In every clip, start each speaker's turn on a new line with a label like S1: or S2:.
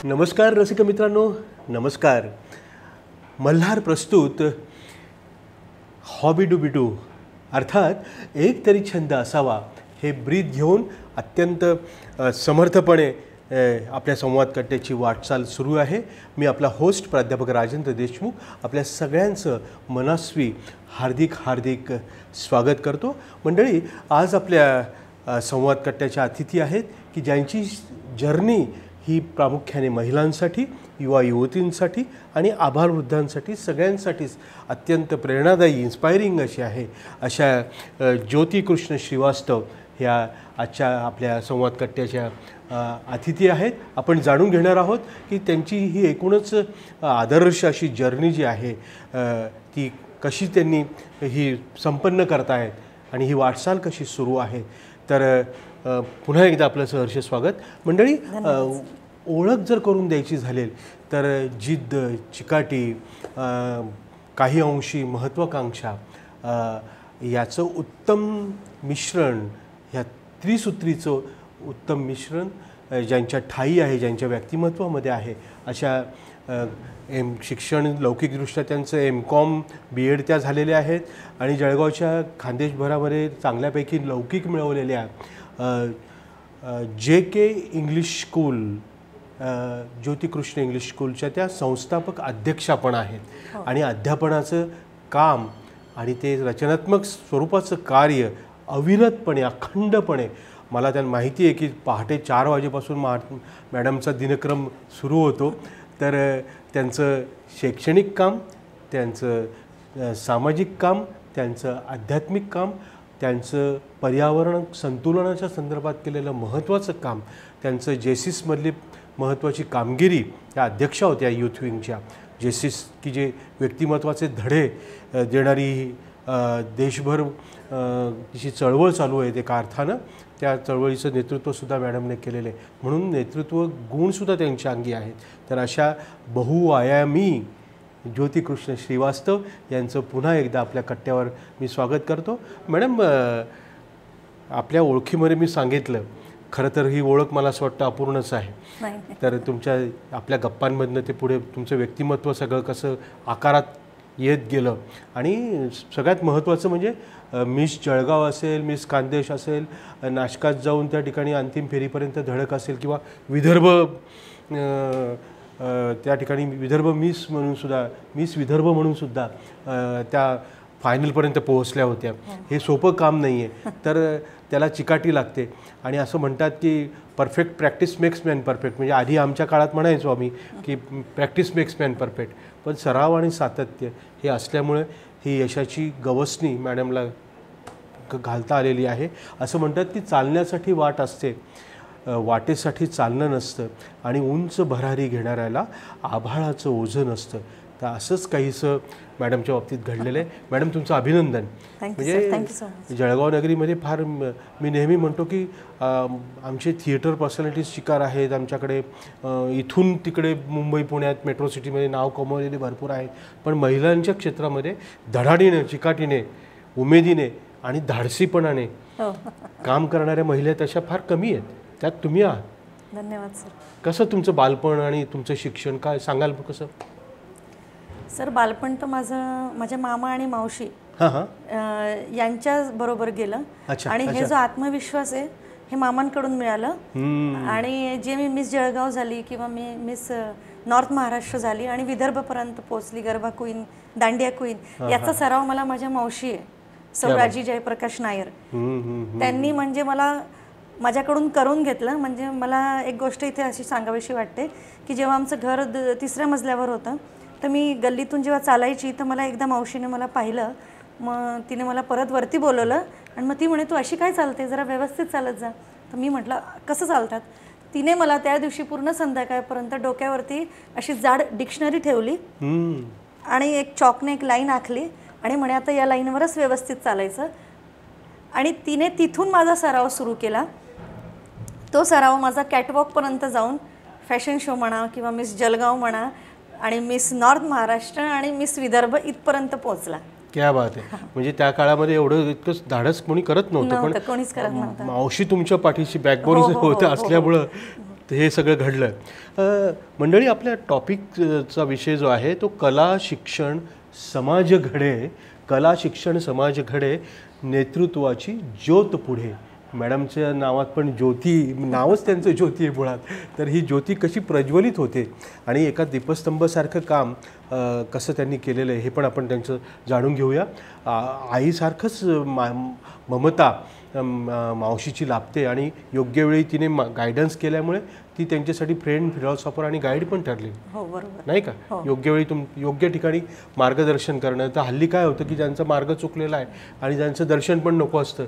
S1: नमस्कार रसिक मित्रांनो, नमस्कार. मल्हार प्रस्तुत हॉबी डूबी डू अर्थात एक तरी छंद असावा हे ब्रीद घेऊन अत्यंत समर्थपणे आपल्या संवाद कट्ट्याची वाटचाल सुरू आहे. मी आपला होस्ट प्राध्यापक राजेंद्र देशमुख आपल्या सगळ्यांचं मनस्वी हार्दिक स्वागत करतो. मंडळी, आज आपल्या संवाद कट्ट्याच्या अतिथी आहेत की ज्यांची जर्नी ही प्रामुख्याने महिलांसाठी, युवा युवतींसाठी आणि आभारवृद्धांसाठी सगळ्यांसाठीच अत्यंत प्रेरणादायी, इन्स्पायरिंग अशी आहे. अशा ज्योती कृष्ण श्रीवास्तव ह्या आजच्या आपल्या संवाद कट्ट्याच्या अतिथी आहेत. आपण जाणून घेणार आहोत की त्यांची ही एकूणच आदर्श अशी जर्नी जी आहे ती कशी त्यांनी ही संपन्न करतायत आणि ही वाटचाल कशी सुरू आहे. तर पुन्हा एकदा आपलं सहर्ष स्वागत. मंडळी, ओळख जर करून द्यायची झाली तर जिद्द, चिकाटी, काही अंशी महत्त्वाकांक्षा याचं उत्तम मिश्रण, ह्या त्रिसूत्रीचं उत्तम मिश्रण ज्यांच्या ठायी आहे, ज्यांच्या व्यक्तिमत्वामध्ये आहे, अशा शिक्षण लौकिकदृष्ट्या त्यांचं MCOM BEd त्या झालेल्या आहेत आणि जळगावच्या खानदेशभरामध्ये चांगल्यापैकी लौकिक मिळवलेल्या JK इंग्लिश स्कूल, ज्योती कृष्ण इंग्लिश स्कूलच्या त्या संस्थापक अध्यक्षा पण आहेत. आणि अध्यापनाचं काम आणि ते रचनात्मक स्वरूपाचं कार्य अविरतपणे, अखंडपणे, मला त्यांना माहिती आहे की पहाटे 4 वाजेपासून मॅडमचा दिनक्रम सुरू होतो. तर त्यांचं शैक्षणिक काम, त्यांचं सामाजिक काम, त्यांचं आध्यात्मिक काम, त्यांचं पर्यावरण संतुलनाच्या संदर्भात केलेलं महत्त्वाचं काम, त्यांचं जेसिसमधली महत्त्वाची कामगिरी, त्या अध्यक्षा होत्या यूथ विंगच्या जेसिस, की जे व्यक्तिमत्वाचे धडे देणारी देशभर जी चळवळ चालू आहे एका अर्थानं, त्या चळवळीचं नेतृत्वसुद्धा मॅडमने केलेलं आहे. म्हणून नेतृत्व गुणसुद्धा त्यांच्या अंगी आहेत. तर अशा बहुआयामी ज्योती कृष्ण श्रीवास्तव यांचं पुन्हा एकदा आपल्या कट्ट्यावर मी स्वागत करतो. मॅडम, आपल्या ओळखीमध्ये मी सांगितलं, खरं तर ही ओळख मला असं वाटतं अपूर्णच आहे. तर तुमच्या आपल्या गप्पांमधनं ते पुढे तुमचं व्यक्तिमत्व सगळं कसं आकारात येत गेलं आणि सगळ्यात महत्त्वाचं म्हणजे मिस जळगाव असेल, मिस खानदेश असेल, नाशकात जाऊन त्या ठिकाणी अंतिम फेरीपर्यंत धडक असेल, किंवा विदर्भ, त्या ठिकाणी विदर्भ मिस विदर्भ म्हणून सुद्धा त्या फायनलपर्यंत पोहोचल्या होत्या. हे सोपं काम नाही आहे, तर त्याला चिकाटी लागते. आणि असं म्हणतात की perfect practice makes man perfect. म्हणजे आधी आमच्या काळात म्हणायचो आम्ही की प्रॅक्टिस मेक्स मॅन परफेक्ट, पण सराव आणि सातत्य हे असल्यामुळे ही यशाची गवसणी मॅडमला घालता आलेली आहे. असं म्हणतात की चालण्यासाठी वाट असते, वाटेसाठी चालणं नसतं, आणि उंच भरारी घेणाऱ्याला आभाळाचं ओझं नसतं. तर असंच काहीसं मॅडमच्या बाबतीत घडलेलं आहे. मॅडम, तुमचं अभिनंदन. म्हणजे जळगाव नगरीमध्ये फार, मी नेहमी म्हणतो की आमचे थिएटर पर्सनॅलिटीज शिकार आहेत आमच्याकडे. इथून तिकडे मुंबई पुण्यात मेट्रो सिटीमध्ये नाव कमवलेले भरपूर आहेत, पण महिलांच्या क्षेत्रामध्ये धडाडीने, चिकाटीने, उमेदीने आणि धाडसीपणाने काम करणाऱ्या महिला तशा फार कमी आहेत. त्यात तुम्ही आहात.
S2: धन्यवाद सर.
S1: कसं तुमचं बालपण आणि तुमचं शिक्षण काय सांगाल कसं?
S2: सर, बालपण तर माझ्या मामा आणि मावशी यांच्या बरोबर गेलं. आणि हे जो आत्मविश्वास आहे हे मामांकडून मिळालं. आणि जे मी मिस जळगाव झाली किंवा मी मिस नॉर्थ महाराष्ट्र झाली आणि विदर्भपर्यंत पोहोचली, गरबा क्वीन, दांडिया क्वीन, याचा सराव मला माझ्या मावशी आहे, सौराजी जयप्रकाश नायर. त्यांनी म्हणजे मला माझ्याकडून करून घेतलं. म्हणजे मला एक गोष्ट इथे अशी सांगावीशी वाटते की जेव्हा आमचं घर 3ऱ्या मजल्यावर होतं, तर मी गल्लीतून जेव्हा चालायची तर मला एकदा मावशीने मला पाहिलं. मग तिने मला परत वरती बोलवलं आणि मग ती म्हणे, तू अशी काय चालते, जरा व्यवस्थित चालत जा. तर मी म्हटलं, कसं चालतात? तिने मला त्या दिवशी पूर्ण संध्याकाळपर्यंत डोक्यावरती अशी जाड डिक्शनरी ठेवली आणि एक चॉकने एक लाईन आखली आणि म्हणे, आता या लाईनवरच व्यवस्थित चालायचं. आणि तिने तिथून माझा सराव सुरू केला. तो सराव माझा कॅटवॉकपर्यंत जाऊन फॅशन शो म्हणा किंवा मिस जळगाव म्हणा आणि मिस नॉर्थ महाराष्ट्र आणि मिस विदर्भ इथपर्यंत पोहोचला.
S1: क्या बात आहे. म्हणजे त्या काळामध्ये एवढं इतकं धाडस कोणी करत नव्हतं, पण मावशी तुमच्या पाठीशी बॅकबोन होतं असल्यामुळं हे सगळं घडलं. मंडळी, आपल्या टॉपिकचा विषय जो आहे तो कला शिक्षण समाज घडे, कला शिक्षण समाज घडे, नेतृत्वाची ज्योत पुढे. मॅडमच्या नावात पण ज्योती, नावच त्यांचं ज्योती आहे मुळात. तर ही ज्योती कशी प्रज्वलित होते आणि एका दीपस्तंभासारखं काम कसं त्यांनी केलेलं आहे हे पण आपण त्यांचं जाणून घेऊया. आईसारखंच ममता मावशीची लाभते आणि योग्य वेळी तिने गायडन्स केल्यामुळे ती त्यांच्यासाठी फ्रेंड, फिलॉसॉफर आणि गाईड पण ठरली.
S2: हो, बरोबर
S1: नाही का? योग्य वेळी योग्य ठिकाणी मार्गदर्शन करणं. तर हल्ली काय होतं की ज्यांचा मार्ग चुकलेला आहे आणि ज्यांचं दर्शन पण नको असतं,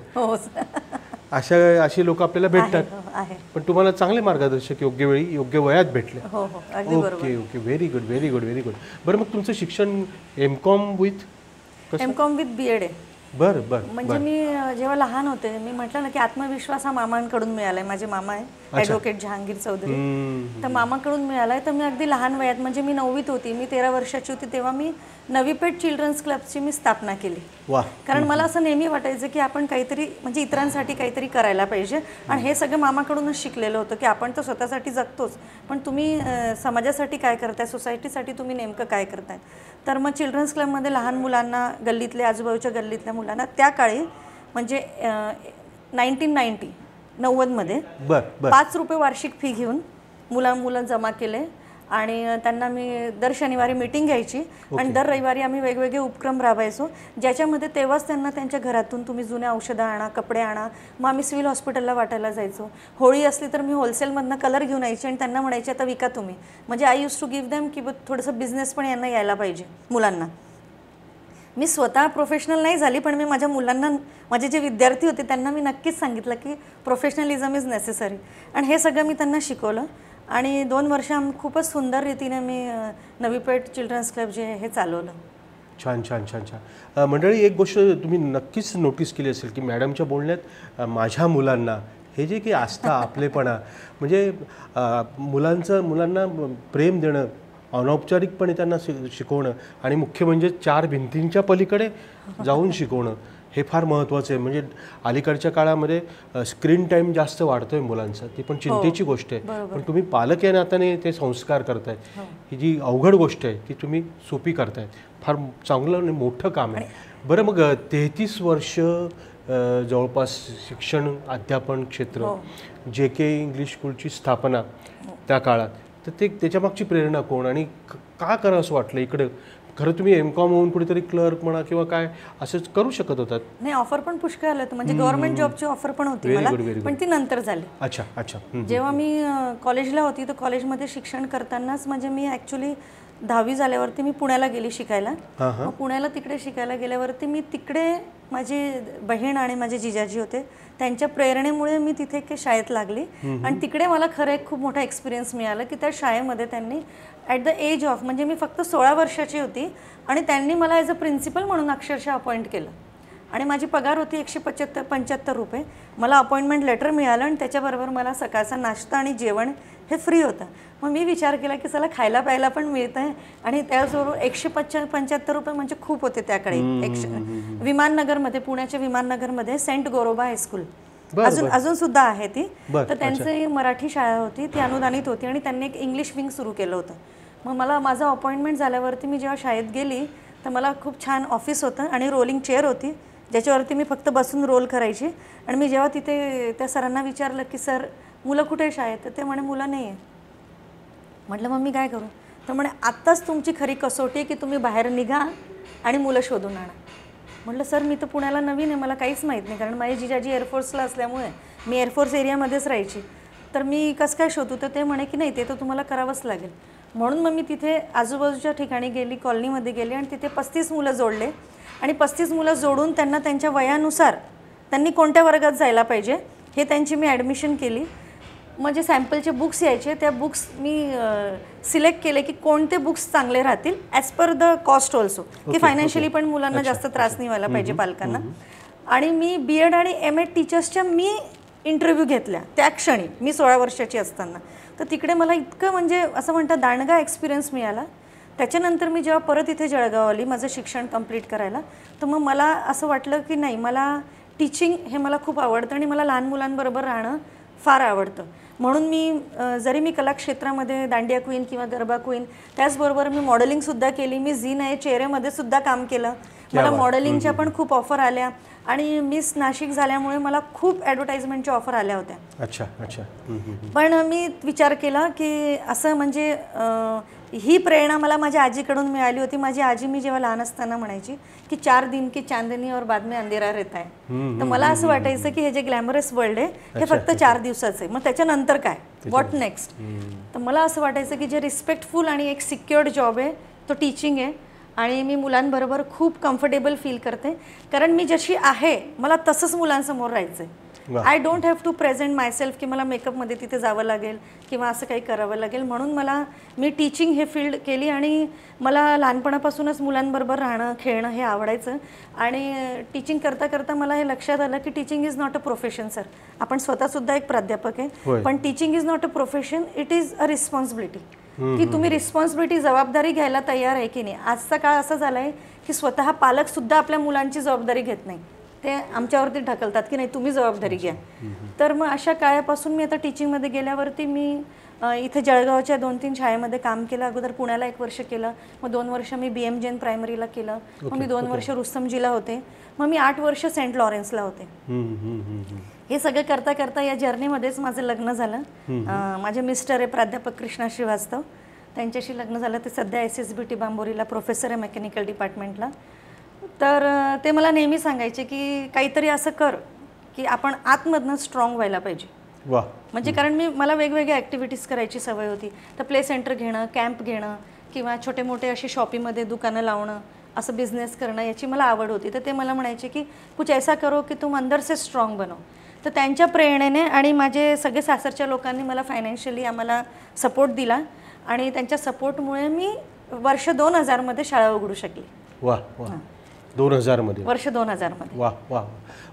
S1: अशी लोक आपल्याला भेटतात. पण तुम्हाला चांगले मार्गदर्शक योग्य वेळी योग्य वयात भेटले. Okay okay, very good very good very good. बरं, मग तुमचं शिक्षण एमकॉम विथ
S2: BEd आहे.
S1: बरं बरं.
S2: म्हणजे मी जेव्हा लहान होते, मी म्हटलं ना की आत्मविश्वास हा मामांकडून मिळालाय. माझे मामा आहे ॲडव्होकेट जहांगीर चौधरी, तर मामाकडून मिळालाय. तर मी अगदी लहान वयात, म्हणजे मी 9वीत होती, मी 13 वर्षाची होती तेव्हा मी नवी पेठ चिल्ड्रन्स क्लबची मी स्थापना केली. कारण मला असं नेहमी वाटायचं की आपण काहीतरी, म्हणजे इतरांसाठी काहीतरी करायला पाहिजे. आणि हे सगळं मामाकडूनच शिकलेलं होतं की आपण तर स्वतःसाठी जगतोच, पण तुम्ही समाजासाठी काय करताय, सोसायटीसाठी तुम्ही नेमकं काय करताय. तर मग चिल्ड्रन्स क्लबमध्ये लहान मुलांना, गल्लीतल्या आजूबाजूच्या गल्लीतल्या मुलांना त्या काळी म्हणजे 1990 5 रुपये वार्षिक फी घेऊन मुलं जमा केले आणि त्यांना मी दर शनिवारी मीटिंग घ्यायची आणि दर रविवारी आम्ही वेगवेगळे उपक्रम राबवायचो, ज्याच्यामध्ये तेव्हाच त्यांना त्यांच्या घरातून तुम्ही जुन्या औषधं आणा, कपडे आणा. मग आम्ही सिव्हिल हॉस्पिटलला वाटायला जायचो. होळी असली तर मी होलसेलमधनं कलर घेऊन यायची आणि त्यांना म्हणायचे आता विका तुम्ही. म्हणजे I use to give them की थोडंसं बिझनेस पण यांना यायला पाहिजे मुलांना. मी स्वतः प्रोफेशनल नाही झाली, पण मी माझ्या मुलांना, माझे जे विद्यार्थी होते त्यांना मी नक्कीच सांगितलं की प्रोफेशनलिझम इज नेसेसरी. आणि हे सगळं मी त्यांना शिकवलं आणि 2 वर्ष खूपच सुंदर रीतीने मी नवी पेठ चिल्ड्रन्स क्लब जे हे चालवलं.
S1: छान छान छान छान. मंडळी, एक गोष्ट तुम्ही नक्कीच नोटीस केली असेल की मॅडमच्या बोलण्यात माझ्या मुलांना हे जे की आस्था, आपलेपणा, म्हणजे मुलांना प्रेम देणं, अनौपचारिकपणे त्यांना शिकवणं आणि मुख्य म्हणजे 4 भिंतींच्या पलीकडे जाऊन शिकवणं हे फार महत्त्वाचं आहे. म्हणजे अलीकडच्या काळामध्ये स्क्रीन टाईम जास्त वाढतोय मुलांचा, ती पण चिंतेची गोष्ट आहे. पण तुम्ही पालक या नात्याने ते संस्कार करताय, ही जी अवघड गोष्ट आहे ती तुम्ही सोपी करताय. फार चांगलं आणि मोठं काम आहे. बरं, मग 33 वर्ष जवळपास शिक्षण अध्यापन क्षेत्र, JK इंग्लिश स्कूलची स्थापना त्या काळात, तर त्याच्यामागची प्रेरणा कोण आणि का करावं असं वाटलं इकडं? खरं तुम्ही एमकॉम होऊन कुठेतरी क्लर्क म्हणा किंवा काय असंच करू शकत होतात.
S2: नाही, ऑफर पण पुष्कळ आलं होतं. म्हणजे गव्हर्नमेंट जॉबची ऑफर पण होती मला, पण ती नंतर झाली.
S1: अच्छा अच्छा.
S2: जेव्हा मी कॉलेजला होती तर कॉलेजमध्ये शिक्षण करतानाच, म्हणजे मी ॲक्च्युली 10वी झाल्यावरती मी पुण्याला गेली शिकायला. मग पुण्याला तिकडे शिकायला गेल्यावरती मी तिकडे, माझी बहीण आणि माझे जिजाजी होते, त्यांच्या प्रेरणेमुळे मी तिथे एक शाळेत लागली आणि तिकडे मला खरं एक खूप मोठा एक्सपिरियन्स मिळाला की त्या शाळेमध्ये त्यांनी ॲट द एज ऑफ, म्हणजे मी फक्त 16 वर्षाची होती आणि त्यांनी मला ॲज अ प्रिन्सिपल म्हणून अक्षरशः अपॉइंट केलं आणि माझी पगार होती 175 रुपये. मला अपॉइंटमेंट लेटर मिळालं आणि त्याच्याबरोबर मला सकाळचा नाश्ता आणि जेवण हे फ्री होतं. मग मी विचार केला की चला खायला प्यायला पण मिळतं आहे आणि त्याचबरोबर 175 रुपये म्हणजे खूप होते त्याकडे. विमाननगरमध्ये, पुण्याच्या विमाननगरमध्ये सेंट गोरोबा हायस्कूल अजून सुद्धा आहे ती. तर त्यांची मराठी शाळा होती, ती अनुदानित होती आणि त्यांनी एक इंग्लिश विंग सुरू केलं होतं. मग माझं अपॉइंटमेंट झाल्यावरती मी जेव्हा शाळेत गेली तर मला खूप छान ऑफिस होतं आणि रोलिंग चेअर होती ज्याच्यावरती मी फक्त बसून रोल करायची. आणि मी जेव्हा तिथे त्या सरांना विचारलं की सर मुलं कुठे शाळेत, तर ते म्हणे मुलं नाही आहे. म्हटलं मग मी काय करू? तर म्हणे आत्ताच तुमची खरी कसोटी की तुम्ही बाहेर निघा आणि मुलं शोधून आणा. म्हटलं सर मी तर पुण्याला नवीन आहे, मला काहीच माहीत नाही, कारण माझी जिजाजी एअरफोर्सला असल्यामुळे मी एअरफोर्स एरियामध्येच राहायची, तर मी कसं काय शोधू? तर ते म्हणे की नाही, ते तर तुम्हाला करावंच लागेल. म्हणून मग मी तिथे आजूबाजूच्या ठिकाणी गेली, कॉलनीमध्ये गेली आणि तिथे 35 मुलं जोडले आणि 35 मुलं जोडून त्यांना त्यांच्या वयानुसार त्यांनी कोणत्या वर्गात जायला पाहिजे हे त्यांची मी ॲडमिशन केली. म्हणजे सॅम्पलचे बुक्स यायचे, त्या बुक्स मी सिलेक्ट केले की कोणते बुक्स चांगले राहतील as per the cost also, की फायनान्शियली पण मुलांना जास्त त्रास नाही व्हायला पाहिजे पालकांना. आणि मी BEd आणि MA टीचर्सच्या मी इंटरव्ह्यू घेतल्या त्या क्षणी, मी 16 वर्षाची असताना. तर तिकडे मला इतकं म्हणजे असं म्हणतात दांडगा एक्सपिरियन्स मिळाला. त्याच्यानंतर मी जेव्हा परत इथे जळगाव आली माझं शिक्षण कंप्लीट करायला, तर मग मला असं वाटलं की नाही, मला टीचिंग हे मला खूप आवडतं आणि मला लहान मुलांबरोबर राहणं फार आवडतं. म्हणून मी जरी मी कलाक्षेत्रामध्ये दांडिया क्वीन किंवा गरबा क्वीन, त्याचबरोबर मी मॉडेलिंगसुद्धा केली. मी झी नाही चेहऱ्यामध्ये सुद्धा काम केलं. मला मॉडेलिंगच्या पण खूप ऑफर आल्या आणि मिस नाशिक झाल्यामुळे मला खूप ॲडव्हर्टाइजमेंटच्या ऑफर आल्या होत्या.
S1: अच्छा अच्छा.
S2: पण मी विचार केला की असं म्हणजे ही प्रेरणा मला माझ्या आजीकडून मिळाली होती. माझी आजी मी जेव्हा लहान असताना म्हणायची की 4 दिन की चांदनी और बाद में अंधेरा रहता है. तर मला असं वाटायचं की हे जे ग्लॅमरस वर्ल्ड आहे हे फक्त 4 दिवसाचं आहे, मग त्याच्यानंतर काय, व्हॉट नेक्स्ट. तर मला असं वाटायचं की जे रिस्पेक्टफुल आणि एक सिक्युअर्ड जॉब आहे तो टीचिंग आहे आणि मी मुलांबरोबर खूप कम्फर्टेबल फील करते, कारण मी जशी आहे मला तसंच मुलांसमोर राहायचं आहे. I don't have to present myself की मला मेकअपमध्ये तिथे जावं लागेल किंवा असं काही करावं लागेल. म्हणून मी टीचिंग हे फील्ड केली आणि मला लहानपणापासूनच मुलांबरोबर राहणं खेळणं हे आवडायचं. आणि टीचिंग करता करता मला हे लक्षात आलं की teaching is not a profession. Sir, आपण स्वतःसुद्धा एक प्राध्यापक आहे, पण teaching is not a profession, it is a responsibility. की तुम्ही रिस्पॉन्सिबिलिटी जबाबदारी घ्यायला तयार आहे की नाही. आजचा काळ असा झाला आहे की स्वतः पालकसुद्धा आपल्या मुलांची जबाबदारी घेत नाही, ते आमच्यावरती ढकलतात की नाही तुम्ही जबाबदारी घ्या. तर मग अशा काळापासून मी आता टीचिंगमध्ये गेल्यावरती मी इथे जळगावच्या 2-3 शाळेमध्ये काम केलं. अगोदर पुण्याला 1 वर्ष केलं, मग 2 वर्ष मी BM जैन प्रायमरीला केलं, मग मी 2 वर्ष रुस्तमजीला होते, मग मी 8 वर्ष सेंट लॉरेन्सला होते. हे सगळं करता करता या जर्नीमध्येच माझं लग्न झालं. माझे मिस्टर आहे प्राध्यापक कृष्णा श्रीवास्तव, त्यांच्याशी लग्न झालं. ते सध्या SSBT बांबोरीला प्रोफेसर आहे मेकॅनिकल डिपार्टमेंटला. तर ते मला नेहमी सांगायचे की काहीतरी असं कर की आपण आतमधनं स्ट्रॉंग व्हायला पाहिजे. म्हणजे कारण मला वेगवेगळ्या ॲक्टिव्हिटीज करायची सवय होती. तर प्ले सेंटर घेणं, कॅम्प घेणं किंवा छोटे मोठे असे शॉपिंगमध्ये दुकानं लावणं, असं बिझनेस करणं याची मला आवड होती. तर ते मला म्हणायचे की कुछ ऐसा करो की तुम अंदर से स्ट्रॉंग बनो. तर त्यांच्या प्रेरणेने आणि माझे सगळे सासरच्या लोकांनी मला फायनान्शियली आम्हाला सपोर्ट दिला आणि त्यांच्या सपोर्टमुळे मी वर्ष 2000 शाळा उघडू शकली.
S1: वा वा. 2000 मध्ये,
S2: वर्ष 2000 मध्ये.
S1: वा वा.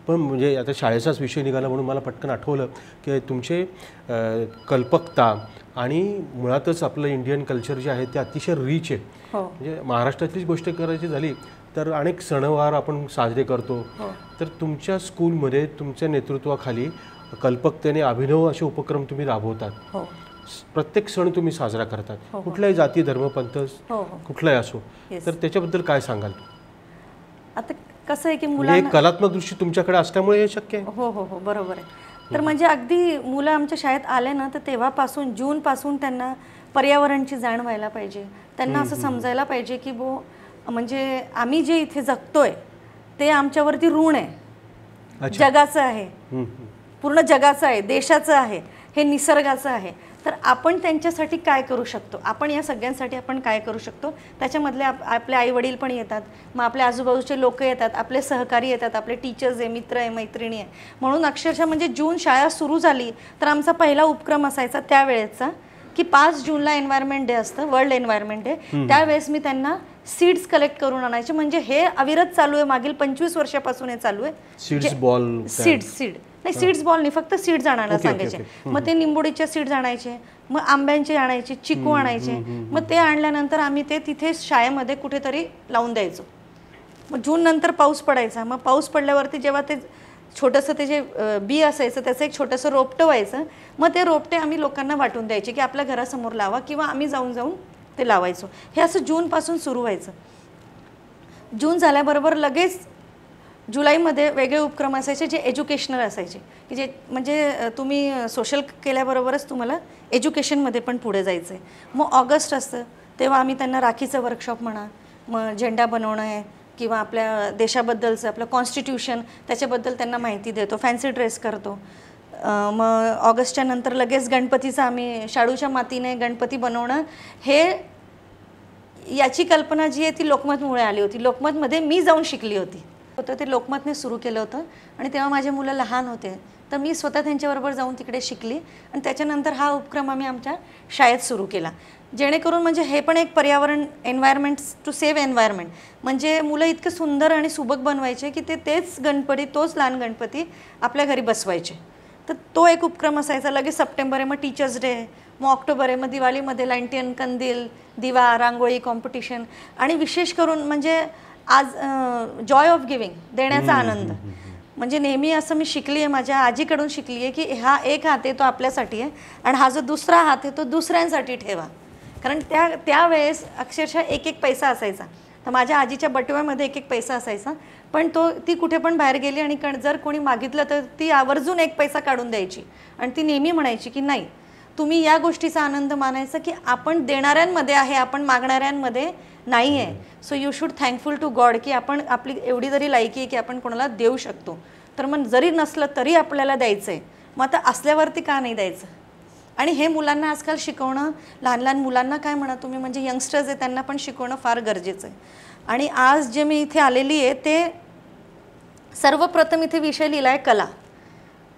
S1: पण म्हणजे आता शाळेचाच विषय निघाला म्हणून मला पटकन आठवलं की तुमचे कल्पकता आणि मुळातच आपलं इंडियन कल्चर जे आहे ते अतिशय रिच आहे. म्हणजे महाराष्ट्रातलीच गोष्ट करायची झाली तर अनेक सणवार आपण साजरे करतो. तर तुमच्या स्कूलमध्ये तुमच्या नेतृत्वाखाली कल्पकतेने अभिनव असे उपक्रम तुम्ही राबवतात. प्रत्येक सण तुम्ही साजरा करतात, कुठलाही जाती धर्म पंथ कुठलाही असो. तर त्याच्याबद्दल काय सांगाल?
S2: आता कसं आहे की मुलांना
S1: कलात्मक दृष्टी तुमच्याकडे असल्यामुळे हे शक्य आहे.
S2: हो हो हो, बरोबर आहे. तर म्हणजे अगदी मुलं आमच्या शाळेत आले ना तर तेव्हापासून जूनपासून त्यांना पर्यावरणाची जाण व्हायला पाहिजे. त्यांना असं समजायला पाहिजे की म्हणजे आम्ही जे इथे जगतोय ते आमच्यावरती ऋण आहे, जगाचं आहे, पूर्ण जगाचं आहे, देशाचं आहे, हे निसर्गाचं आहे. तर आपण त्यांच्यासाठी काय करू शकतो, आपण या सगळ्यांसाठी आपण काय करू शकतो. त्याच्यामधले आपले आईवडील पण येतात, मग आपल्या आजूबाजूचे लोक येतात, आपले सहकारी येतात, आपले टीचर्स आहे, मित्र आहे, मैत्रिणी आहे. म्हणून अक्षरशः म्हणजे जून शाळा सुरू झाली तर आमचा पहिला उपक्रम असायचा त्यावेळेचा की 5 जूनला एन्व्हायरमेंट डे असतं, वर्ल्ड एन्व्हायरमेंट डे. त्यावेळेस मी त्यांना सीड्स कलेक्ट करून आणायचे. म्हणजे हे अविरत चालू आहे, मागील 25 वर्षापासून हे चालू आहे.
S1: सीड्स
S2: बॉल नाही, फक्त सीड्स आणायला सांगायचे. मग ते निंबोडीचे सीड्स आणायचे, मग आंब्यांचे आणायचे, चिकू आणायचे. मग ते आणल्यानंतर आम्ही ते तिथे शाळेमध्ये कुठेतरी लावून द्यायचो. मग जून नंतर पाऊस पडायचा. मग पाऊस पडल्यावरती जेव्हा ते छोटंसं ते जे बी असायचं त्याचं एक छोटंसं रोपटं व्हायचं. मग ते रोपटे आम्ही लोकांना वाटून द्यायचे की आपल्या घरासमोर लावा किंवा आम्ही जाऊन ते लावायचो. हे असं जूनपासून सुरू व्हायचं. जून झाल्याबरोबर लगेच जुलैमध्ये वेगळे उपक्रम असायचे जे एज्युकेशनल असायचे की जे म्हणजे तुम्ही सोशल केल्याबरोबरच तुम्हाला एज्युकेशनमध्ये पण पुढे जायचं आहे. मग ऑगस्ट असतं तेव्हा आम्ही त्यांना राखीचं वर्कशॉप म्हणा, मग झेंडा बनवणं आहे किंवा आपल्या देशाबद्दलचं आपलं कॉन्स्टिट्यूशन त्याच्याबद्दल त्यांना माहिती देतो, फॅन्सी ड्रेस करतो. मग ऑगस्टच्या नंतर लगेच गणपतीचं आम्ही शाडूच्या मातीने गणपती बनवणं, हे याची कल्पना जी आहे ती लोकमतमुळे आली होती. लोकमतमध्ये मी जाऊन शिकली होती. ते लोकमतने सुरू केलं होतं आणि तेव्हा माझे मुलं लहान होते, तर मी स्वतः त्यांच्याबरोबर जाऊन तिकडे शिकली आणि त्याच्यानंतर हा उपक्रम आम्ही आमच्या शाळेत सुरू केला. जेणेकरून म्हणजे हे पण एक पर्यावरण, एन्व्हायरमेंट टू सेव्ह एन्व्हायरमेंट. म्हणजे मुलं इतकं सुंदर आणि सुबक बनवायचे की तेच गणपती, तोच लहान गणपती आपल्या घरी बसवायचे. तर तो एक उपक्रम असायचा. लगेच सप्टेंबर आहे, मग टीचर्स डे, मग ऑक्टोबर आहे, मग दिवाळीमध्ये लँटियन कंदील, दिवा, रांगोळी कॉम्पिटिशन, आणि विशेष करून म्हणजे आज जॉय ऑफ गिव्हिंग, देण्याचा आनंद. म्हणजे नेहमी असं मी शिकली आहे, माझ्या आजीकडून शिकली आहे, की हा एक हात आहे तो आपल्यासाठी आहे आणि हा जो दुसरा हात आहे तो दुसऱ्यांसाठी ठेवा. कारण त्यावेळेस अक्षरशः एक एक पैसा असायचा. तर माझ्या आजीच्या बटव्यामध्ये एक एक पैसा असायचा, पण ती कुठे पण बाहेर गेली आणि जर कोणी मागितलं तर ती आवर्जून एक पैसा काढून द्यायची आणि ती नेहमी म्हणायची की नाही, तुम्ही या गोष्टीचा आनंद मानायचा की आपण देणाऱ्यांमध्ये आहे, आपण मागणाऱ्यांमध्ये नाही आहे. So you should thankful to God की आपण आपली एवढी जरी लायकी आहे की आपण कोणाला देऊ शकतो. तर मग जरी नसलं तरी आपल्याला द्यायचं आहे, मग आता असल्यावरती का नाही द्यायचं. आणि हे मुलांना आजकाल शिकवणं, लहान लहान मुलांना काय म्हणा तुम्ही, म्हणजे यंगस्टर्स आहे त्यांना पण शिकवणं फार गरजेचं आहे. आणि आज जे मी इथे आलेली आहे ते सर्वप्रथम इथे विषय लिहिला आहे कला.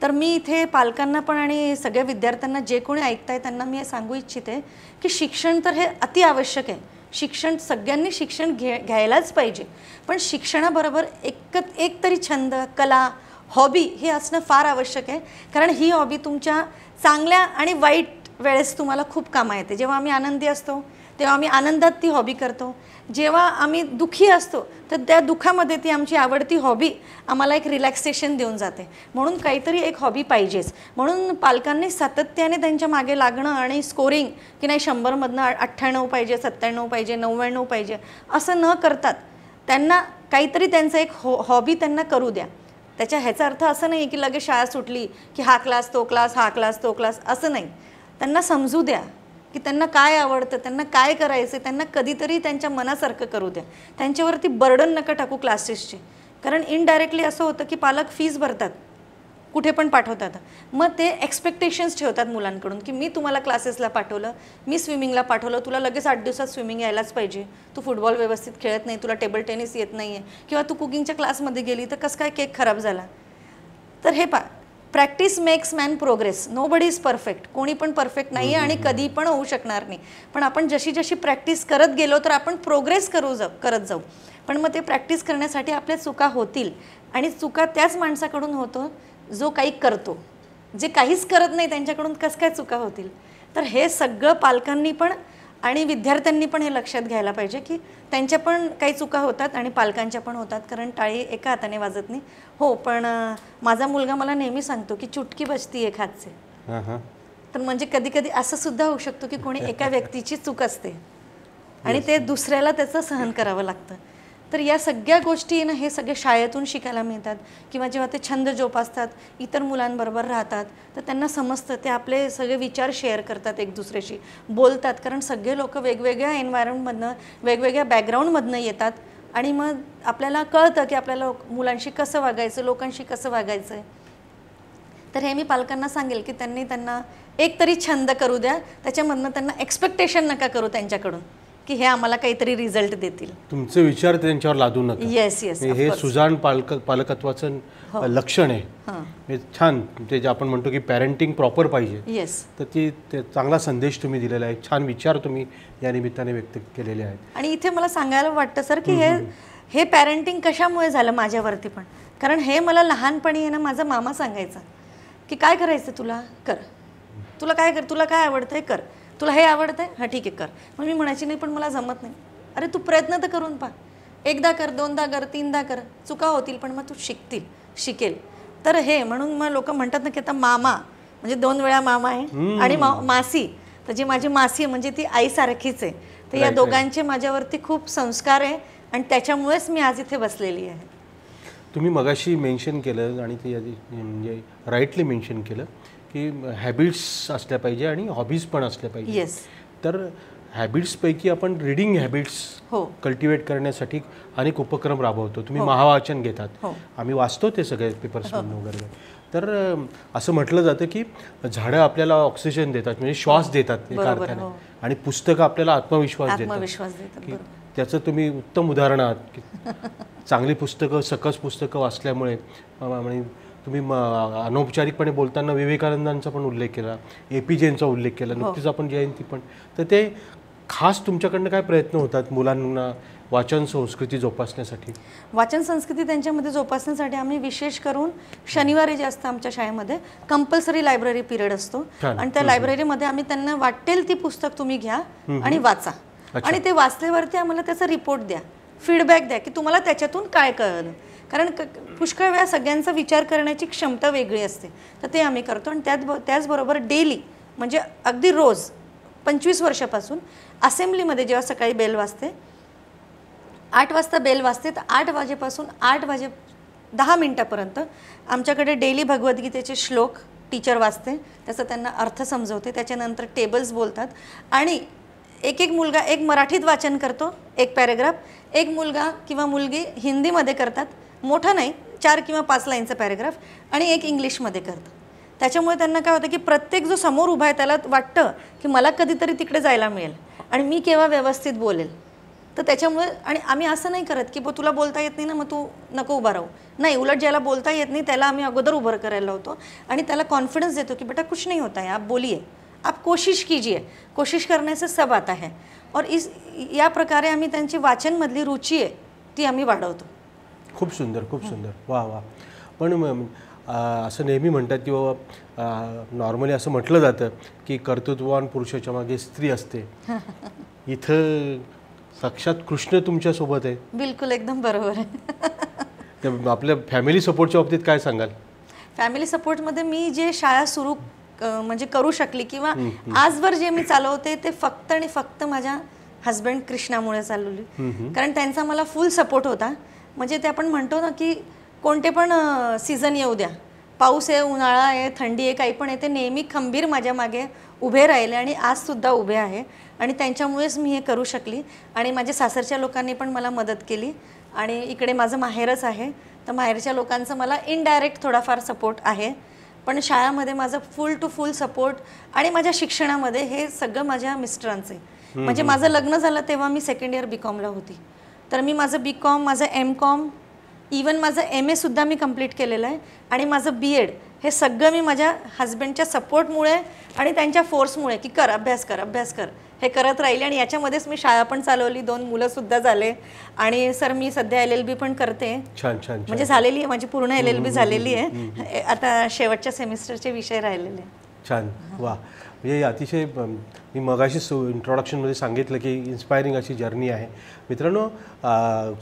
S2: तर मी इथे पालकांना पण आणि सगळ्या विद्यार्थ्यांना, जे कोणी ऐकताय त्यांना मी हे सांगू इच्छिते की शिक्षण तर हे अति आवश्यक आहे. शिक्षण सगळ्यांनी शिक्षण घ्यायलाच पाहिजे, पण शिक्षणाबरोबर एक तरी छंद, कला, हॉबी हे असणं फार आवश्यक आहे. कारण ही हॉबी तुमच्या चांगल्या आणि वाईट वेळेस तुम्हाला खूप कामं येते. जेव्हा आम्ही आनंदी असतो तेव्हा आम्ही आनंदात ती हॉबी करतो, जेव्हा आम्ही दुःखी असतो तर त्या दुःखामध्ये ती आमची आवडती हॉबी आम्हाला एक रिलॅक्सेशन देऊन जाते. म्हणून काहीतरी एक हॉबी पाहिजेच. म्हणून पालकांनी सातत्याने त्यांच्या मागे लागणं आणि स्कोरिंग की नाही 100मधनं 98 पाहिजे, 97 पाहिजे, 99 पाहिजे असं न करतात त्यांना काहीतरी त्यांचं एक हॉबी त्यांना करू द्या. ह्याचा अर्थ असं नाही की लगेच शाळा सुटली की हा क्लास तो क्लास, हा क्लास तो क्लास, असं नाही. त्यांना समजू द्या की त्यांना काय आवडतं, त्यांना काय करायचं, त्यांना कधीतरी त्यांच्या मनासारखं करू द्या. त्यांच्यावरती बर्डन नका टाकू क्लासेसचे. कारण इनडायरेक्टली असं होतं की पालक फीस भरतात, कुठे पण पाठवतात, मग ते एक्सपेक्टेशन्स ठेवतात मुलांकडून की मी तुम्हाला क्लासेसला पाठवलं, मी स्विमिंगला पाठवलं, तुला लगेच 8 दिवसात स्विमिंग यायलाच पाहिजे, तू फुटबॉल व्यवस्थित खेळत नाही, तुला टेबल टेनिस येत नाही आहे, किंवा तू कुकिंगच्या क्लासमध्ये गेली तर कसं काय केक खराब झाला. तर हे practice makes man progress. Nobody is perfect. कोणी पण परफेक्ट नाही आहे आणि कधी पण होऊ शकणार नाही. पण आपण जशी जशी प्रॅक्टिस करत गेलो तर आपण प्रोग्रेस करत जाऊ. पण मग ते प्रॅक्टिस करण्यासाठी आपल्या चुका होतील, आणि चुका त्याच माणसाकडून होतो जो काही करतो. जे काहीच करत नाही त्यांच्याकडून कसं काय चुका होतील. तर हे सगळं पालकांनी पण आणि विद्यार्थ्यांनी पण हे लक्षात घ्यायला पाहिजे की त्यांच्या पण काही चुका होतात आणि पालकांच्या पण होतात. कारण टाळी एका हाताने वाजत नाही. हो, पण माझा मुलगा मला नेहमी सांगतो की चुटकी बजती एक हात से. तर म्हणजे कधी कधी असं सुद्धा होऊ शकतो की कोणी एका व्यक्तीची चूक असते आणि ते दुसऱ्याला त्याचं सहन करावं लागतं. तर या सगळ्या गोष्टी ना हे सगळे शाळेतून शिकायला मिळतात, किंवा जेव्हा ते छंद जोपासतात, इतर मुलांबरोबर राहतात, तर त्यांना समजतं. ते आपले सगळे विचार शेअर करतात, एक दुसऱ्याशी बोलतात. कारण सगळे लोक वेगवेगळ्या एन्व्हायरमेंटमधनं, वेगवेगळ्या बॅकग्राऊंडमधनं येतात, आणि मग आपल्याला कळतं की आपल्याला मुलांशी कसं वागायचं, लोकांशी कसं वागायचं आहे. तर हे मी पालकांना सांगेल की त्यांना एक तरी छंद करू द्या, त्याच्यामधनं त्यांना एक्सपेक्टेशन नका करू त्यांच्याकडून की हे आम्हाला काहीतरी रिझल्ट देतील.
S1: तुमचे विचार त्यांच्यावर लादू नका.
S2: येस येस,
S1: हे सुजाण पालकत्वाचं लक्षण आहे. छान, जे आपण म्हणतो की पॅरेंटिंग प्रॉपर पाहिजे.
S2: येस,
S1: तर ते चांगला संदेश तुम्ही दिलेला आहे. छान विचार तुम्ही या निमित्ताने व्यक्त केलेले आहेत.
S2: आणि इथे मला सांगायला वाटतं सर की हे पॅरेंटिंग कशामुळे झालं माझ्यावरती पण. कारण हे मला लहानपणी आहे ना माझा मामा सांगायचा की काय करायचं तुला कर, तुला काय आवडतंय कर, तुला हे आवडतंय, हां ठीक आहे कर. मग मी म्हणायची नाही पण मला जमत नाही. अरे तू प्रयत्न तर करून पहा, एकदा कर, दोनदा कर, तीनदा कर, चुका होतील पण मग तू शिकेल. तर हे म्हणून मग लोक म्हणतात ना की आता मामा म्हणजे 2 वेळा मामा आहे आणि मासी, तर जी माझी मासी आहे म्हणजे ती आईसारखीच आहे. तर या दोघांचे माझ्यावरती खूप संस्कार आहे आणि त्याच्यामुळेच मी आज इथे बसलेली आहे.
S1: तुम्ही मगाशी मेन्शन केलं आणि ते म्हणजे राईटली मेन्शन केलं की हॅबिट्स असल्या पाहिजे आणि हॉबीज पण असल्या पाहिजे.
S2: येस.
S1: तर हॅबिट्सपैकी आपण रीडिंग हॅबिट्स कल्टिवेट करण्यासाठी अनेक उपक्रम राबवतो. तुम्ही महावाचन घेतात, आम्ही वाचतो ते सगळे पेपर्समधून वगैरे. तर असं म्हटलं जातं की झाडं आपल्याला ऑक्सिजन देतात, म्हणजे श्वास देतात एका अर्थाने, आणि पुस्तकं आपल्याला आत्मविश्वास देतात. त्याचं तुम्ही उत्तम उदाहरण आहात की चांगली पुस्तकं, सकस पुस्तकं वाचल्यामुळे. म्हणजे तुम्ही अनौपचारिकपणे बोलताना विवेकानंदांचा पण उल्लेख केला, APJेंचा उल्लेख केला, नुकतीच आपण जयंती पण. तर ते खास तुमच्याकडनं काय प्रयत्न होतात मुलांना वाचन संस्कृती जोपासण्यासाठी?
S2: वाचन संस्कृती त्यांच्यामध्ये जोपासण्यासाठी आम्ही विशेष करून शनिवारी जे असतं आमच्या शाळेमध्ये कंपल्सरी लायब्ररी पिरियड असतो आणि त्या लायब्ररीमध्ये आम्ही त्यांना वाटेल ती पुस्तक तुम्ही घ्या आणि वाचा आणि ते वाचल्यावरती आम्हाला त्याचा रिपोर्ट द्या, फीडबॅक द्या की तुम्हाला त्याच्यातून काय कळलं. कारण पुष्कळ वेळा सगळ्यांचा विचार करण्याची क्षमता वेगळी असते, तर ते आम्ही करतो. आणि त्याचबरोबर डेली म्हणजे अगदी रोज 25 वर्षापासून असेंब्लीमध्ये जेव्हा सकाळी बेल वाजते 8 वाजता बेल वाजते, तर 8 वाजेपासून 10 मिनिटापर्यंत आमच्याकडे डेली भगवद्गीतेचे श्लोक टीचर वाचते, त्याचा त्यांना अर्थ समजवते, त्याच्यानंतर टेबल्स बोलतात आणि एक मुलगा एक मराठीत वाचन करतो, एक पॅरेग्राफ, एक मुलगा किंवा मुलगी हिंदीमध्ये करतात, मोठं नाही 4 किंवा 5 लाईनचा पॅरेग्राफ, आणि एक इंग्लिशमध्ये करतं. त्याच्यामुळे त्यांना काय होतं की प्रत्येक जो समोर उभा आहे त्याला वाटतं की मला कधीतरी तिकडे जायला मिळेल आणि मी केव्हा व्यवस्थित बोलेल. तर त्याच्यामुळे आणि आम्ही असं नाही करत की तुला बोलता येत नाही ना मग तू नको उभा राहू, नाही, उलट ज्याला बोलता येत नाही त्याला आम्ही अगोदर उभं करायला लावतो आणि त्याला कॉन्फिडन्स देतो की बेटा कुछ नहीं होता है, आप बोलिए, आप कोशिश कीजिए, कोशिश करने से सब आता है. और या प्रकारे आम्ही त्यांची वाचनमधली रुची आहे ती आम्ही वाढवतो.
S1: खूप सुंदर, खूप सुंदर, वा वा. पण असं नेहमी म्हणतात की बाबा नॉर्मली असं म्हटलं जातं की कर्तृत्ववान पुरुषाच्या मागे स्त्री असते. इथं साक्षात कृष्ण तुमच्यासोबत आहे.
S2: बिलकुल, एकदम बरोबर आहे.
S1: आपल्या फॅमिली सपोर्टच्या बाबतीत काय सांगाल?
S2: फॅमिली सपोर्टमध्ये मी जे शाळा सुरू म्हणजे करू शकली किंवा आजवर जे मी चालवते ते फक्त आणि फक्त माझ्या हस्बंड कृष्णामुळे चालवली. कारण त्यांचा मला फुल सपोर्ट होता. म्हणजे ते आपण म्हणतो ना की कोणते पण सीझन येऊ द्या, पाऊस आहे, उन्हाळा आहे, थंडी आहे, काही पण आहे, ते नेहमी खंबीर माझ्या मागे उभे राहिले आणि आजसुद्धा उभे आहे. आणि त्यांच्यामुळेच मी हे करू शकली. आणि माझ्या सासरच्या लोकांनी पण मला मदत केली आणि इकडे माझं माहेरच आहे, तर माहेरच्या लोकांचा मला इनडायरेक्ट थोडाफार सपोर्ट आहे. पण शाळेमध्ये माझं फुल टू फुल सपोर्ट आणि माझ्या शिक्षणामध्ये हे सगळं माझ्या मिस्टरांचं आहे. म्हणजे माझं लग्न झालं तेव्हा मी सेकंड इयर BComला होती, तर मी माझं BCom, माझं MCom, इवन माझं MA सुद्धा मी कंप्लीट केलेलं आहे आणि माझं BEd हे सगळं मी माझ्या हस्बंडच्या सपोर्टमुळे आणि त्यांच्या फोर्समुळे की कर अभ्यास कर अभ्यास कर हे करत राहिले. आणि याच्यामध्येच मी शाळा पण चालवली, 2 मुलंसुद्धा झाले. आणि सर मी सध्या LLB पण करते.
S1: छान छान,
S2: म्हणजे झालेली आहे, माझी पूर्ण LLB झालेली आहे, आता शेवटच्या सेमिस्टरचे विषय राहिलेले.
S1: छान, वा. म्हणजे अतिशय मी मगाशी इंट्रोडक्शनमध्ये सांगितलं की इन्स्पायरिंग अशी जर्नी आहे. मित्रांनो,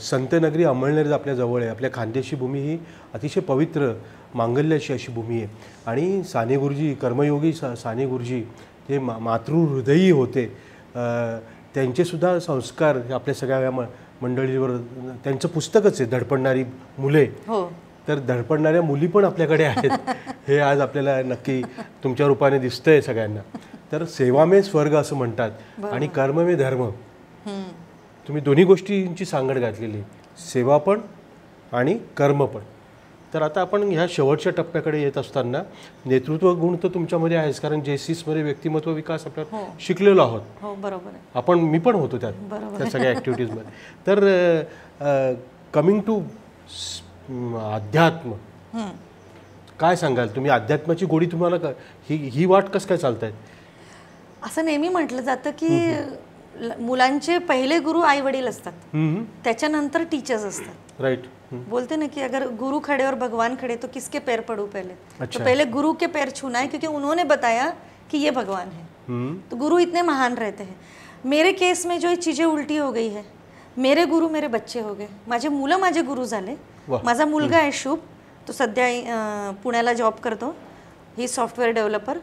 S1: संतनगरी अमळनेर आपल्या जवळ आहे. आपल्या खानदेशी भूमी ही अतिशय पवित्र मांगल्याची अशी भूमी आहे. आणि साने गुरुजी, कर्मयोगी साने गुरुजी जे मातृहृदयी होते, त्यांचेसुद्धा संस्कार आपल्या सगळ्या मंडळीवर, त्यांचं पुस्तकच आहे धडपडणारी मुले. तर धडपडणाऱ्या मुली पण आपल्याकडे आहेत हे आज आपल्याला नक्की तुमच्या रूपाने दिसतंय सगळ्यांना. तर सेवा मे स्वर्ग असं म्हणतात आणि कर्म मे धर्म, तुम्ही दोन्ही गोष्टींची सांगड घातलेली, सेवा पण आणि कर्म पण. तर आता आपण ह्या शेवटच्या टप्प्याकडे येत असताना नेतृत्व गुण तर तुमच्यामध्ये आहेच, कारण JCSमध्ये व्यक्तिमत्व विकास आपल्याला शिकलेलो आहोत.
S2: बरोबर आहे.
S1: आपण, मी पण होतो त्या सगळ्या ॲक्टिव्हिटीजमध्ये. तर कमिंग टू अध्यात्म, काय सांगाल तुम्ही? अध्यात्माची गोडी तुम्हाला ही वाट कसं काय चालतायत?
S2: असं नेहमी म्हटलं जातं की मुलांचे पहिले गुरु आई वडील असतात, त्याच्यानंतर टीचर्स असतात.
S1: राइट.
S2: बोलते ना कि अगर गुरु खड़े और भगवान खड़े तो किसके पैर पड़ू पहले? तो पहले गुरु के पैर छूना है, क्योंकि उन्होंने बताया कि ये भगवान है. तो गुरु इतने महान रहते हैं. मेरे केस में जो ये चीज़ें उल्टी हो गई है, मेरे गुरु मेरे बच्चे हो गए, माझे मुलं माझे गुरु झाले. माझा मुलगा आहे शुभ, तो सध्या पुण्याला जॉब करतो, ही सॉफ्टवेअर डेव्हलपर.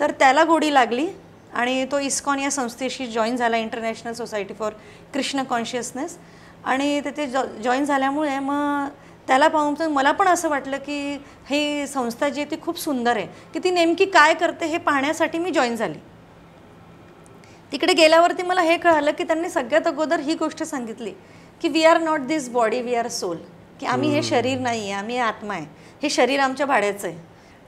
S2: तर त्याला गोडी लागली आणि तो इस्कॉन या संस्थेशी जॉईन झाला, international society for Krishna consciousness. आणि तिथे जॉईन झाल्यामुळे मग त्याला पाहून मला पण असं वाटलं की ही संस्था जी आहे ती खूप सुंदर आहे, की ती नेमकी काय करते हे पाहण्यासाठी मी जॉईन झाली. तिकडे गेल्यावरती मला हे कळालं की त्यांनी सगळ्यात अगोदर ही गोष्ट सांगितली की we are not this body, we are soul. की आम्ही हे शरीर नाही आहे, आम्ही आत्मा आहे. हे शरीर आमच्या भाड्याचं आहे,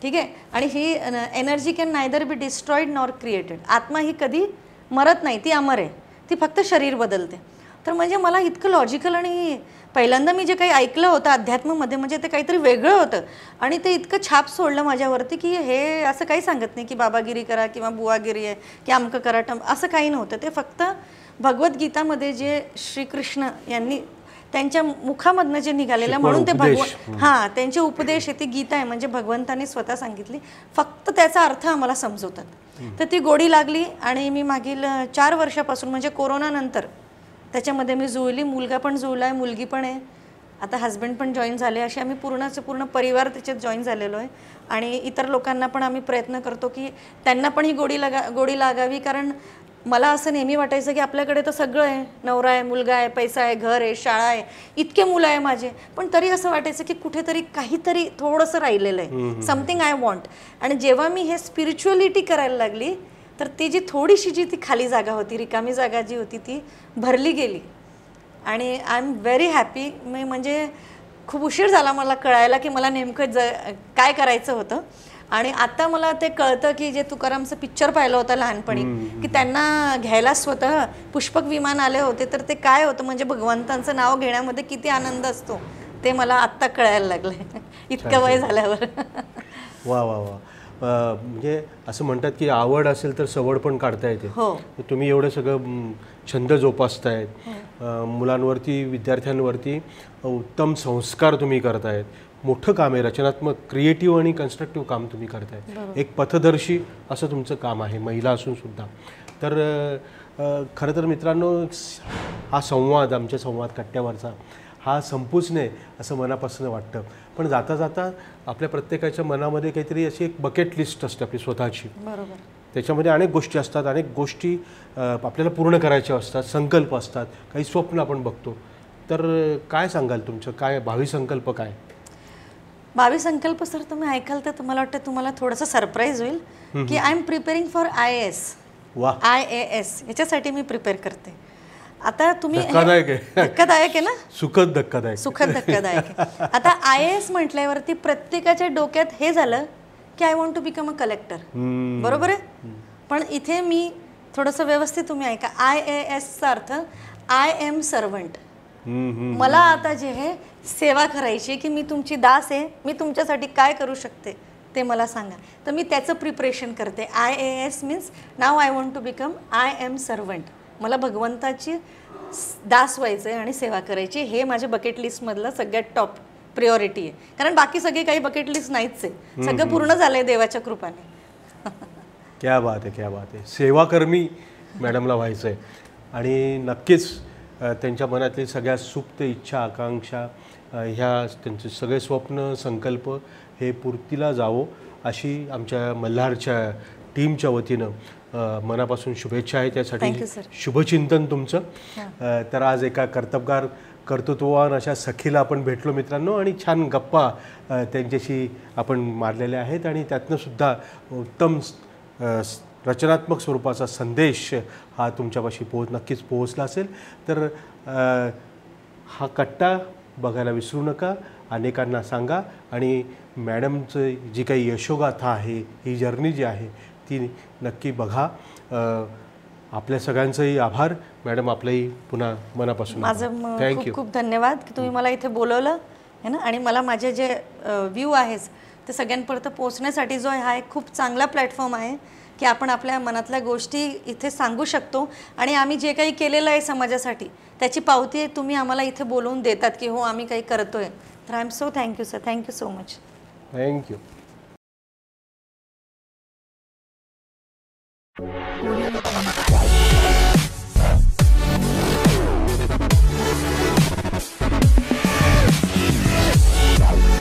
S2: ठीक आहे. आणि ही energy can neither be destroyed nor created. आत्मा ही कधी मरत नाही, ती अमर आहे, ती फक्त शरीर बदलते. तर म्हणजे मला इतकं लॉजिकल आणि पहिल्यांदा मी जे काही ऐकलं होतं अध्यात्मामध्ये म्हणजे ते काहीतरी वेगळं होतं आणि ते इतकं छाप सोडलं माझ्यावरती की हे असं काही सांगत नाही की बाबागिरी करा किंवा बुवागिरी आहे की अमकं करा असं काही नव्हतं. ते फक्त भगवद्गीतामध्ये जे श्रीकृष्ण यांनी त्यांच्या मुखामधनं जे निघालेलं म्हणून ते त्यांचे उपदेश आहे, ती गीता आहे म्हणजे भगवंतांनी स्वतः सांगितली, फक्त त्याचा अर्थ आम्हाला समजवतात. तर ती गोडी लागली आणि मी मागील 4 वर्षापासून म्हणजे कोरोनानंतर त्याच्यामध्ये मी जुळली. मुलगा पण जुळला आहे, मुलगी पण आहे, आता हस्बंड पण जॉईन झाले, असे आम्ही पूर्ण परिवार त्याच्यात जॉईन झालेलो आहे. आणि इतर लोकांना पण आम्ही प्रयत्न करतो की त्यांना पण ही गोडी लागावी. कारण मला असं नेहमी वाटायचं की आपल्याकडे तर सगळं आहे, नवरा आहे, मुलगा आहे, पैसा आहे, घर आहे, शाळा आहे, इतके मुलं आहे माझे, पण तरी असं वाटायचं की कुठेतरी काहीतरी थोडंसं राहिलेलं आहे, समथिंग आय वॉन्ट. आणि जेव्हा मी हे स्पिरिच्युअलिटी करायला लागली तर ती जी थोडीशी जी ती खाली जागा होती, रिकामी जागा जी होती ती भरली गेली. आणि आय एम व्हेरी हॅपी. म्हणजे खूप उशीर झाला मला कळायला की मला नेमकं काय करायचं होतं. आणि आता मला ते कळतं की जे तुकारामचं पिक्चर पाहिलं होतं लहानपणी की त्यांना घ्यायला स्वतः पुष्पक विमान आले होते, तर ते काय होतं म्हणजे भगवंतांचं नाव घेण्यामध्ये किती आनंद असतो ते मला आत्ता कळायला लागलं इतकं वय झाल्यावर.
S1: वा वा वा. म्हणजे असं म्हणतात की आवड असेल तर सवड पण काढता येते. तुम्ही एवढं सगळं छंद जोपासतायत, मुलांवरती, विद्यार्थ्यांवरती उत्तम संस्कार तुम्ही करतायत, मोठं काम आहे, रचनात्मक, क्रिएटिव्ह आणि कन्स्ट्रक्टिव्ह काम तुम्ही करताय, एक पथदर्शी असं तुमचं काम आहे, महिला असून सुद्धा. तर खरं तर मित्रांनो, हा संवाद, आमच्या संवाद कट्ट्यावरचा हा संपूच नये असं मनापासून वाटतं. पण जाता जाता आपल्या प्रत्येकाच्या मनामध्ये काहीतरी अशी एक बकेट लिस्ट असते आपली स्वतःची.
S2: बरोबर.
S1: त्याच्यामध्ये अनेक गोष्टी असतात, अनेक गोष्टी आपल्याला पूर्ण करायच्या असतात, संकल्प असतात, काही स्वप्न आपण बघतो. तर काय सांगाल, तुमचं काय भावी संकल्प काय?
S2: भावी संकल्प सर तुम्ही ऐकाल तर तुम्हाला वाटतं तुम्हाला थोडंसं सरप्राईज होईल की I am preparing for IAS. IAS याच्यासाठी मी प्रिपेअर करते. आता तुम्ही धक्कादायक आहे ना, सुखद धक्कादायक. आता IAS म्हटल्यावरती प्रत्येकाच्या डोक्यात हे झालं की I want to become a collector, बरोबर आहे. पण इथे मी थोडंसं व्यवस्थित तुम्ही ऐका, IASचा अर्थ आय एम सर्वंट. मला आता जे हे सेवा करायची की मी तुमची दास आहे, मी तुमच्यासाठी काय करू शकते ते मला सांगा. तर मी त्याचं प्रिपरेशन करते. IAS मीन्स नाव I want to become I am servant. मला भगवंताची दास व्हायचं आहे आणि सेवा करायची, हे माझ्या बकेट लिस्टमधलं सगळ्यात टॉप प्रिऑरिटी आहे. कारण बाकी सगळे काही बकेट लिस्ट नाहीच आहे, सगळं पूर्ण झालं आहे देवाच्या कृपाने.
S1: क्या बात आहे, क्या बात आहे. सेवाकर्मी मॅडमला व्हायचं आहे आणि नक्कीच त्यांच्या मनातली सगळ्या सुप्त इच्छा, आकांक्षा, ह्या त्यांचे सगळे स्वप्न, संकल्प हे पूर्तीला जावो अशी आमच्या मल्हारच्या टीमच्या वतीनं मनापासून शुभेच्छा आहे. त्यासाठी शुभचिंतन तुमचं. तर आज एका कर्तबगार, कर्तृत्ववान अशा सखीला आपण भेटलो मित्रांनो, आणि छान गप्पा त्यांच्याशी आपण मारलेल्या आहेत आणि त्यातनं सुद्धा उत्तम रचनात्मक स्वरूपाचा संदेश हा तुमच्यापाशी नक्कीच पोहोचला असेल. तर हा कट्टा बघायला विसरू नका, अनेकांना सांगा आणि मॅडमचं जी काही यशोगाथा आहे, ही जर्नी जी आहे ती नक्की बघा. आपल्या सगळ्यांचंही आभार मॅडम, आपलंही पुन्हा मनापासून
S2: माझं खूप खूप धन्यवाद की तुम्ही मला इथे बोलवलं आहे ना, आणि मला माझे जे व्ह्यू आहेत ते सगळ्यांपर्यंत पोहोचण्यासाठी जो आहे हा एक खूप चांगला प्लॅटफॉर्म आहे की आपण आपल्या मनातल्या गोष्टी इथे सांगू शकतो. आणि आम्ही जे काही केलेलं आहे समाजासाठी त्याची पावती तुम्ही आम्हाला इथे बोलवून देतात की हो आम्ही काही करतोय. तर I am so thank you sir, thank you so much.
S1: Thank you.